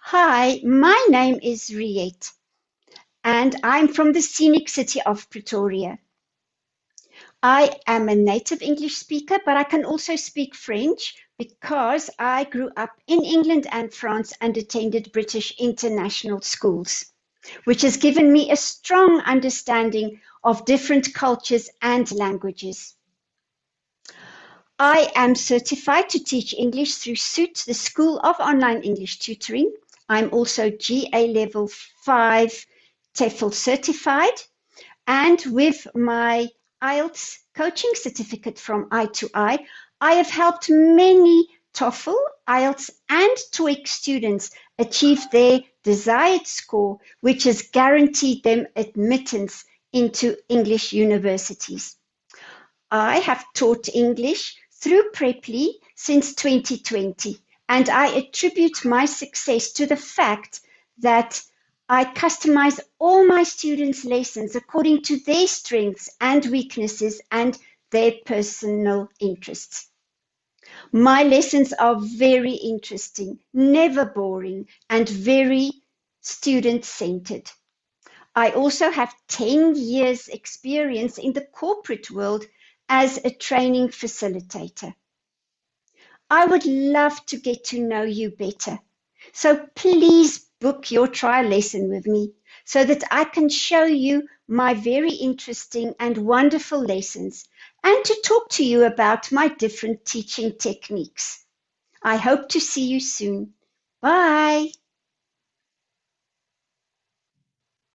Hi, my name is Riet, and I'm from the scenic city of Pretoria. I am a native English speaker, but I can also speak French because I grew up in England and France and attended British international schools, which has given me a strong understanding of different cultures and languages. I am certified to teach English through SUIT, the School of Online English Tutoring. I'm also GA Level 5 TEFL certified, and with my IELTS coaching certificate from I2I, I have helped many TOEFL, IELTS, and TOEIC students achieve their desired score, which has guaranteed them admittance into English universities. I have taught English through Preply since 2020, and I attribute my success to the fact that I customize all my students' lessons according to their strengths and weaknesses and their personal interests. My lessons are very interesting, never boring, and very student-centered. I also have 10 years experience in the corporate world as a training facilitator. I would love to get to know you better. So please book your trial lesson with me so that I can show you my very interesting and wonderful lessons and to talk to you about my different teaching techniques. I hope to see you soon. Bye.